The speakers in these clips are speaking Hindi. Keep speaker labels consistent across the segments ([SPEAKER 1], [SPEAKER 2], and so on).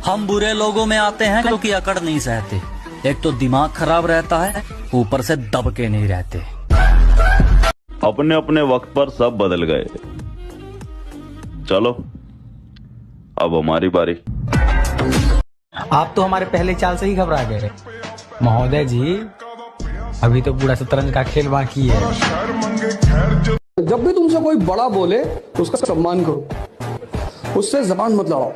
[SPEAKER 1] हम बुरे लोगों में आते हैं क्योंकि अकड़ नहीं सहते। एक तो दिमाग खराब रहता है, ऊपर से दबके नहीं रहते।
[SPEAKER 2] अपने अपने वक्त पर सब बदल गए, चलो अब हमारी बारी।
[SPEAKER 3] आप तो हमारे पहले चाल से ही घबरा गए महोदय जी, अभी तो पूरा शतरंज का खेल बाकी है।
[SPEAKER 4] जब भी तुमसे कोई बड़ा बोले तो उसका सम्मान करो, उससे जबान मत लड़ाओ।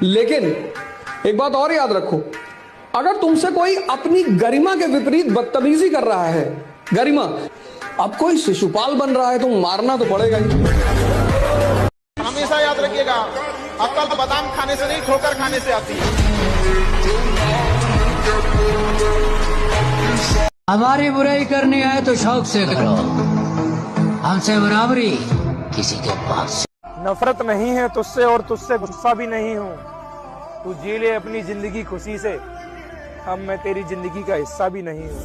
[SPEAKER 4] लेकिन एक बात और याद रखो, अगर तुमसे कोई अपनी गरिमा के विपरीत बदतमीजी कर रहा है, गरिमा, अब कोई शिशुपाल बन रहा है तो मारना तो पड़ेगा ही।
[SPEAKER 5] हमेशा याद रखिएगा, अक्ल तो बादाम खाने से नहीं ठोकर खाने से आती है।
[SPEAKER 6] हमारी बुराई करनी है तो शौक से करो, हमसे बराबरी किसी के पास।
[SPEAKER 7] नफरत नहीं है तुझसे और तुझसे गुस्सा भी नहीं हूँ। तू जी ले अपनी जिंदगी खुशी से, अब मैं तेरी जिंदगी का हिस्सा भी नहीं हूँ।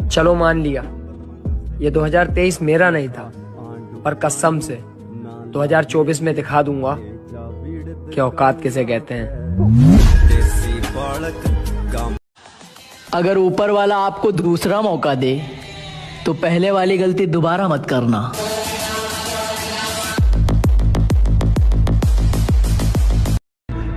[SPEAKER 8] चलो मान लिया ये 2023 मेरा नहीं था, पर कसम से 2024 में दिखा दूंगा कि औकात किसे कहते हैं।
[SPEAKER 6] अगर ऊपर वाला आपको दूसरा मौका दे तो पहले वाली गलती दोबारा मत करना।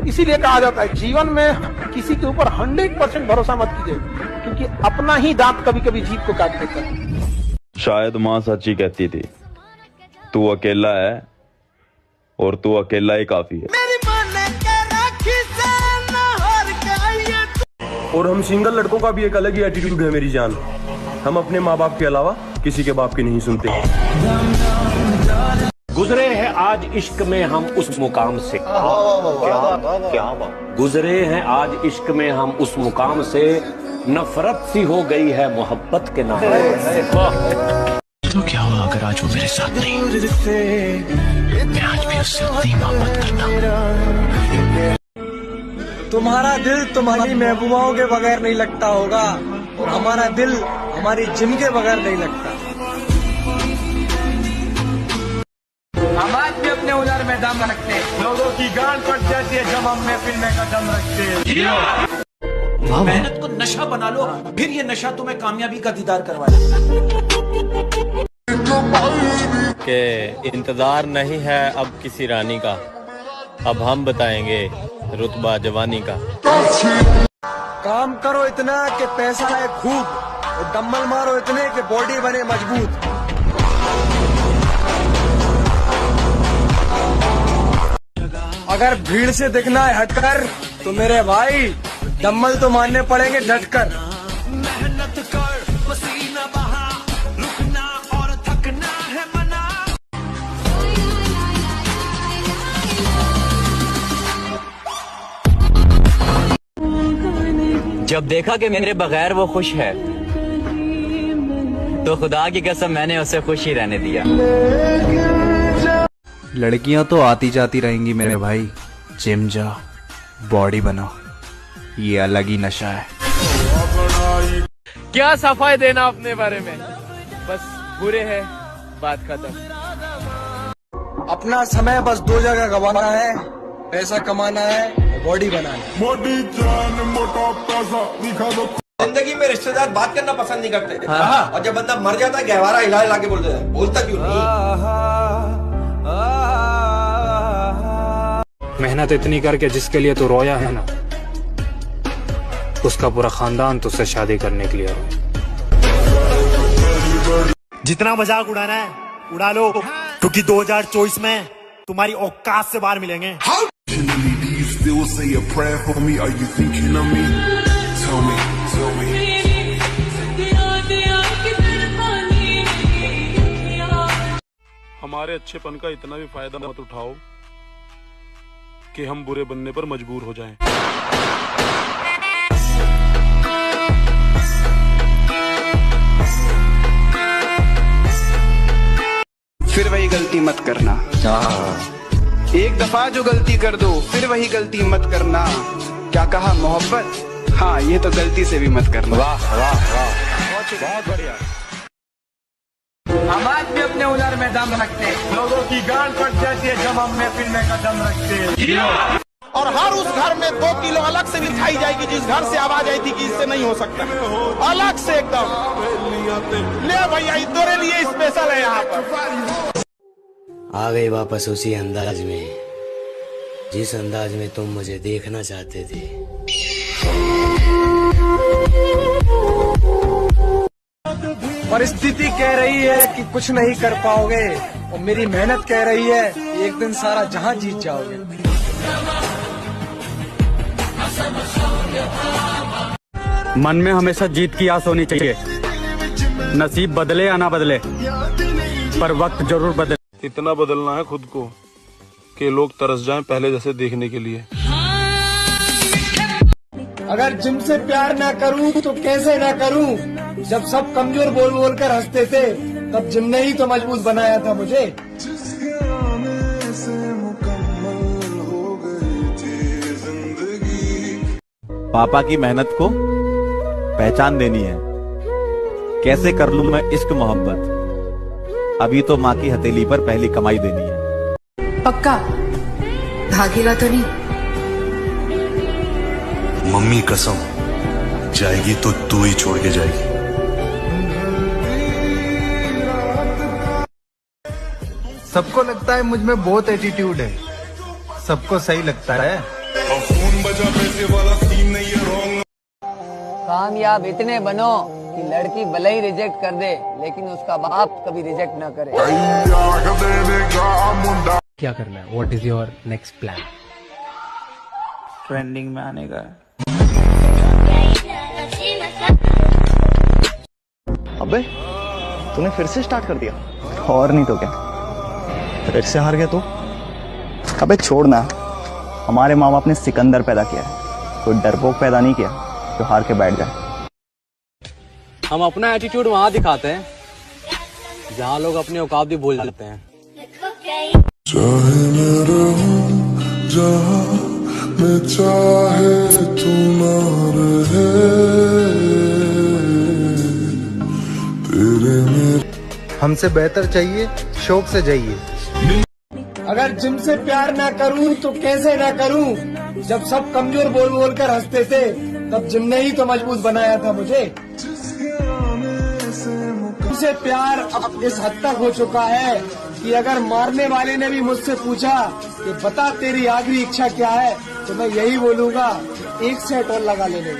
[SPEAKER 7] इसीलिए कहा जाता है जीवन में किसी के ऊपर 100% भरोसा मत कीजिए, क्योंकि अपना ही दांत कभी कभी जीभ को काट देता है।
[SPEAKER 2] शायद माँ सच्ची कहती थी, तू अकेला है और तू अकेला ही काफी है।
[SPEAKER 9] और हम सिंगल लड़कों का भी एक अलग ही एटीट्यूड है मेरी जान, हम अपने माँ बाप के अलावा किसी के बाप की नहीं सुनते।
[SPEAKER 10] गुजरे हैं आज इश्क में हम उस मुकाम से, क्या गुजरे हैं आज इश्क में हम उस मुकाम से, नफरत सी हो गई है मोहब्बत के नाम।
[SPEAKER 6] तो क्या हुआ अगर आज वो मेरे साथ नहीं, मैं आज भी उससे उतनी मोहब्बत करता।
[SPEAKER 3] तुम्हारा दिल तुम्हारी महबूबाओं के बगैर नहीं लगता होगा, और हमारा दिल हमारी जिम के बगैर नहीं लगता। हम आज भी अपने औजार में दम रखते हैं, लोगों की गांड कट जाती है जब हम महफिल में कदम रखते हैं।
[SPEAKER 11] मेहनत को नशा बना लो, फिर ये नशा तुम्हें कामयाबी का दीदार करवाए।
[SPEAKER 12] के इंतजार नहीं है अब किसी रानी का, अब हम बताएंगे रुतबा जवानी का।
[SPEAKER 3] काम करो इतना कि पैसा है खूब, और डम्बल मारो इतने कि बॉडी बने मजबूत। अगर भीड़ से दिखना है हटकर तो मेरे भाई डम्बल तो मारने पड़ेंगे डटकर।
[SPEAKER 11] मेहनत कर, पसीना बहा, रुकना और थकना है मना।
[SPEAKER 1] जब देखा कि मेरे बगैर वो खुश है, तो खुदा की कसम मैंने उसे खुश ही रहने दिया।
[SPEAKER 13] लड़कियां तो आती जाती रहेंगी मेरे भाई, जिम जा, बॉडी बना, ये अलग ही नशा है।
[SPEAKER 8] क्या सफाई देना अपने बारे में, बस बुरे है, बात खत्म।
[SPEAKER 3] अपना समय बस दो जगह गंवाना है, पैसा कमाना है, बॉडी बनाना है।
[SPEAKER 5] मोटी जान मोटा पैसा दिखा दो।
[SPEAKER 11] जिंदगी में रिश्तेदार बात करना पसंद नहीं करते, और जब बंदा मर जाता है गहवारा हिला हिला के बोलते हैं, बोलता क्यों नहीं?
[SPEAKER 7] मेहनत इतनी करके जिसके लिए तू रोया है ना, उसका पूरा खानदान तुझसे शादी करने के लिए रोया।
[SPEAKER 14] जितना मजाक उड़ाना है उड़ा लो, क्योंकि 2024 में तुम्हारी औकात से बाहर मिलेंगे।
[SPEAKER 7] हमारे अच्छेपन का इतना भी फायदा मत उठाओ कि हम बुरे बनने पर मजबूर हो जाएं।
[SPEAKER 15] फिर वही गलती मत करना। एक दफा जो गलती कर दो फिर वही गलती मत करना। क्या कहा मोहब्बत? हाँ, ये तो गलती से भी मत करना।
[SPEAKER 2] वाह वाह वाह, बहुत बढ़िया।
[SPEAKER 3] हम आज भी अपने हुनर में दम रखते हैं। लोगों की गांड पड़ जाती है जब हम महफिल में कदम रखते हैं।
[SPEAKER 5] और हर उस घर में 2 किलो अलग से बिठाई जाएगी जिस घर से आवाज आई थी कि इससे नहीं हो सकता, अलग से एकदम। ले भैया तेरे लिए स्पेशल है यहाँ पर।
[SPEAKER 16] आ गई वापस उसी अंदाज में जिस अंदाज में तुम मुझे देखना चाहते थे।
[SPEAKER 7] परिस्थिति कह रही है कि कुछ नहीं कर पाओगे और मेरी मेहनत कह रही है कि एक दिन सारा जहां जीत जाओगे।
[SPEAKER 17] मन में हमेशा जीत की आस होनी चाहिए। नसीब बदले या ना बदले, पर वक्त जरूर बदले।
[SPEAKER 9] इतना बदलना है खुद को कि लोग तरस जाएं पहले जैसे देखने के लिए।
[SPEAKER 7] अगर जिम से प्यार ना करूं तो कैसे ना करूं? जब सब कमजोर बोल बोल कर हंसते थे तब जिम ने ही तो मजबूत बनाया था मुझे।
[SPEAKER 18] पापा की मेहनत को पहचान देनी है। कैसे कर लूं मैं इश्क मोहब्बत, अभी तो माँ की हथेली पर पहली कमाई देनी है।
[SPEAKER 19] पक्का भागेगा तो नहीं?
[SPEAKER 20] मम्मी कसम, जाएगी तो तू ही छोड़ के जाएगी।
[SPEAKER 13] सबको लगता है मुझ में बहुत एटीट्यूड है, सबको सही लगता है।
[SPEAKER 8] कामयाब इतने बनो कि लड़की भले ही रिजेक्ट कर दे लेकिन उसका बाप कभी रिजेक्ट ना करे।
[SPEAKER 21] क्या करना है? What is your next plan?
[SPEAKER 13] Trending में आने का।
[SPEAKER 22] अबे तूने फिर से स्टार्ट कर दिया? और नहीं तो क्या, फिर से हार गया तू। अबे छोड़ ना, हमारे माँ बाप ने सिकंदर पैदा किया है, कोई डरपोक पैदा नहीं किया जो हार के बैठ जाए।
[SPEAKER 21] हम अपना एटीट्यूड वहाँ दिखाते हैं जहाँ लोग अपनी औकात भी भूल जाते हैं।
[SPEAKER 23] चाहे मैं रहूं जहाँ मैं चाहे तू ना रहे, तेरे मेरे
[SPEAKER 13] हमसे बेहतर चाहिए, शौक से जाइए।
[SPEAKER 7] अगर जिम से प्यार ना करूं तो कैसे ना करूं? जब सब कमजोर बोल बोल कर हंसते थे तब जिम ने ही तो मजबूत बनाया था मुझे। मुझसे प्यार अब इस हद तक हो चुका है कि अगर मारने वाले ने भी मुझसे पूछा कि बता तेरी आखिरी इच्छा क्या है, तो मैं यही बोलूंगा, एक सेट और लगा लेने।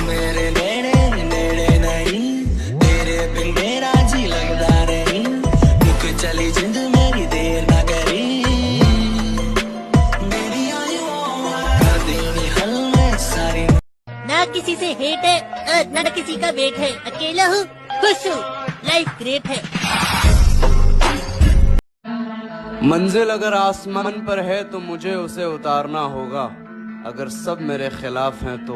[SPEAKER 16] मेरे नेड़े नेड़े नहीं, तेरे बिन मेरा जी लगता नहीं, रुक चली जिंद मेरी देर ना करी, मेरी कर देनी हल में सारी।
[SPEAKER 24] ना किसी से हेट है ना किसी का वेट है, अकेला हूँ खुश हूँ, लाइफ ग्रेट है।
[SPEAKER 13] मंजिल अगर आसमान पर है तो मुझे उसे उतारना होगा, अगर सब मेरे खिलाफ हैं तो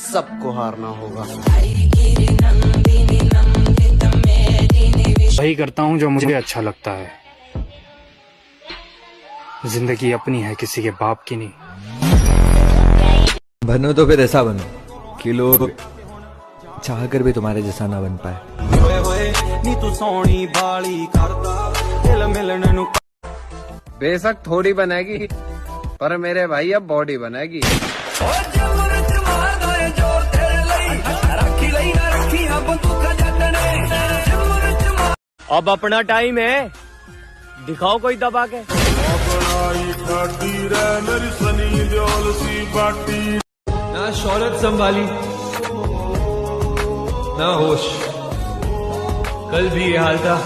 [SPEAKER 13] सबको हारना होगा।
[SPEAKER 21] वही करता हूँ जो मुझे अच्छा लगता है। जिंदगी अपनी है, किसी के बाप की नहीं।
[SPEAKER 25] बनो तो फिर ऐसा बनो कि लोग चाह कर भी तुम्हारे जैसा ना बन पाए।
[SPEAKER 13] नी तू सोनी बाली करदा दिल मिलने नु। बेशक थोड़ी बनेगी पर मेरे भाई अब बॉडी बनेगी।
[SPEAKER 12] अब अपना टाइम है, दिखाओ कोई दबा के।
[SPEAKER 26] ना शौहरत संभाली ना होश, कल भी ये हाल था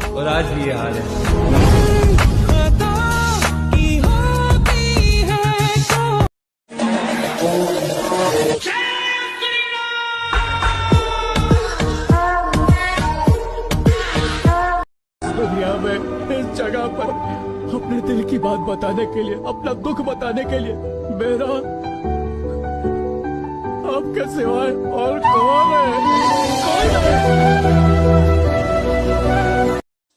[SPEAKER 26] और आज भी ये हाल है।
[SPEAKER 6] दुनिया में इस जगह पर अपने दिल की बात बताने के लिए, अपना दुख बताने के लिए मेरा आपके सिवाय और कौन है?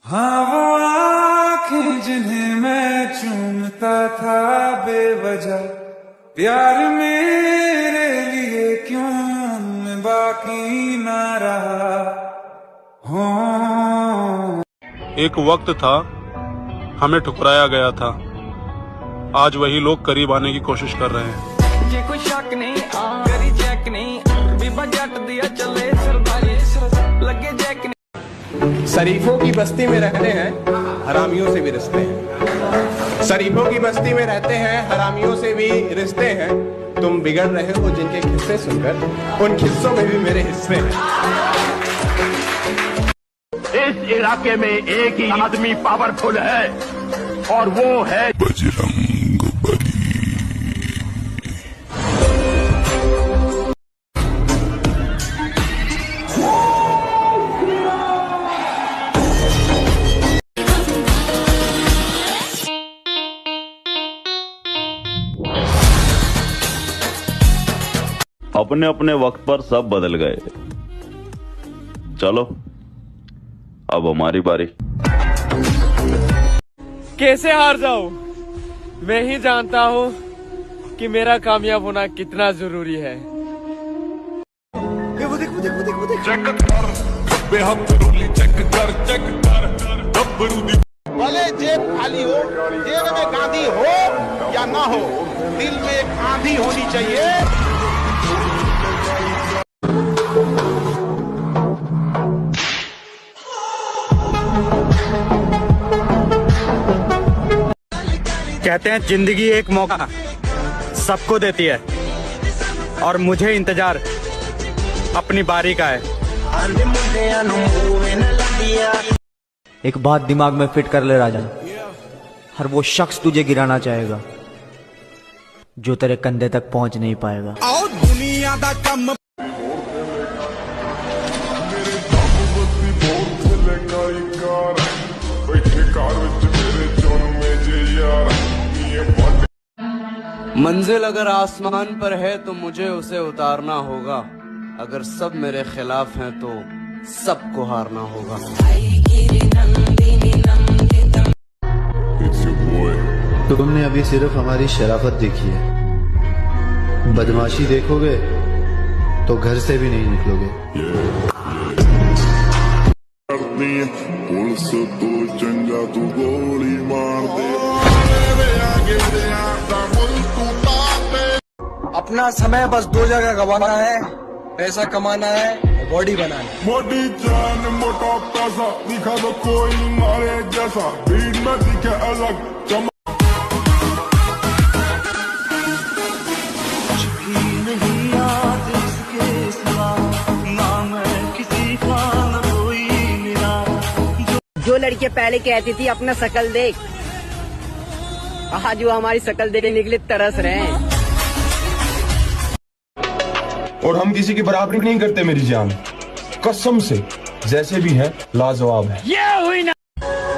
[SPEAKER 27] हाँ वो आँखें जिन्हें मैं चूमता था बेवजह, प्यार मेरे लिए क्यों मैं बाकी ना रहा हूँ।
[SPEAKER 1] एक वक्त था हमें ठुकराया गया था, आज वही लोग करीब आने की कोशिश कर रहे हैं।
[SPEAKER 3] जे कोई शक नहीं करी चेक नहीं बीबा जट दिया चले सरदारी लगे जैक नहीं।
[SPEAKER 5] शरीफों की बस्ती में रहते हैं, हरामियों से भी रिश्ते हैं। शरीफों की बस्ती में रहते हैं, हरामियों से भी रिश्ते हैं। तुम बिगड़ रहे हो जिनके किस्से सुनकर, उन किस्सों में भी मेरे हिस्से हैं।
[SPEAKER 2] इस इलाके में एक ही आदमी पावरफुल है और वो है बजरंग बली।
[SPEAKER 18] अपने अपने वक्त पर सब बदल गए, चलो अब हमारी बारी।
[SPEAKER 8] कैसे हार जाऊं? मैं ही जानता हूं कि मेरा कामयाब होना कितना जरूरी है।
[SPEAKER 5] भले जेब खाली हो, जेब में गांधी हो या ना हो, दिल में एक आंधी होनी चाहिए।
[SPEAKER 17] कहते हैं जिंदगी एक मौका सबको देती है और मुझे इंतजार अपनी बारी का है।
[SPEAKER 25] एक बात दिमाग में फिट कर ले राजा, हर वो शख्स तुझे गिराना चाहेगा जो तेरे कंधे तक पहुंच नहीं पाएगा।
[SPEAKER 5] और दुनिया दा कम
[SPEAKER 13] मंजिल अगर आसमान पर है तो मुझे उसे उतारना होगा। अगर सब मेरे खिलाफ हैं तो सबको हारना होगा।
[SPEAKER 4] तुमने अभी सिर्फ हमारी शराफत देखी है, बदमाशी देखोगे तो घर से भी नहीं निकलोगे।
[SPEAKER 23] पुलिस तो चंगा तू गोली मार दे।
[SPEAKER 7] अपना समय बस दो जगह गवाना है, पैसा कमाना है, बॉडी बनाना है।
[SPEAKER 23] मोटी जान मोटा पैसा दिखा दो कोई मारे जैसा, भीड़ में दिखे अलग चमक।
[SPEAKER 16] नहीं याद इसके सिवा, ना मैं किसी का न कोई मेरा।
[SPEAKER 10] जो लड़कियां पहले कहती थी अपना शकल देख, आज वो हमारी शकल देखने के लिए तरस रहे हैं।
[SPEAKER 9] और हम किसी की बराबरी नहीं करते मेरी जान, कसम से, जैसे भी है लाजवाब है।
[SPEAKER 17] ये हुई ना।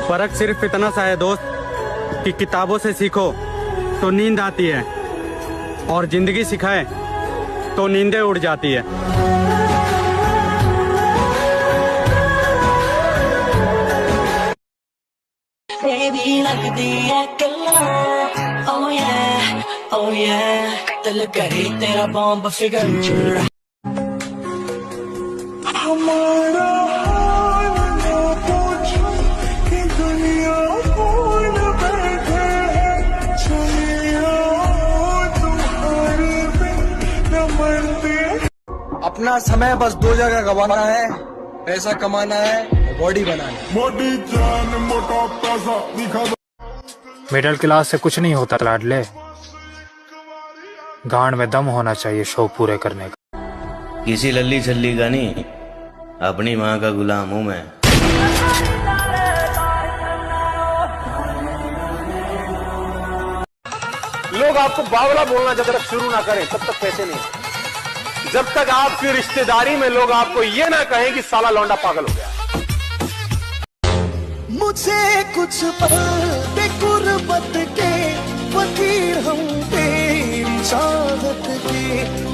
[SPEAKER 17] फर्क सिर्फ इतना सा है दोस्त कि किताबों से सीखो तो नींद आती है और जिंदगी सिखाए तो नींदें उड़ जाती है।
[SPEAKER 16] बेबी लगदी है कल्ला, oh yeah, oh yeah, दिल करे तेरा बॉम्ब फिगर।
[SPEAKER 23] हमारा हाल ना पूछो कि दुनिया भूल बैठे है, चले आओ तुम्हारे बिन न मरते।
[SPEAKER 7] अपना समय बस दो जगह गवाना है, पैसा कमाना है, बॉडी बनाना है।
[SPEAKER 23] मोटी जान मोटा पैसा दिखा दो।
[SPEAKER 11] मिडिल क्लास से कुछ नहीं होता लाडले, गांड में दम होना चाहिए शौक पूरे करने का।
[SPEAKER 14] किसी लल्ली छल्ली का नहीं, अपनी माँ का गुलाम हूँ मैं।
[SPEAKER 5] लोग आपको बावला बोलना जब तक शुरू ना करें तब तक पैसे नहीं। जब तक आपकी रिश्तेदारी में लोग आपको ये ना कहें कि साला लौंडा पागल हो गया।
[SPEAKER 16] मुझे कुछ पल दे गुर्बत के फकीर हम तेरी चाहत के।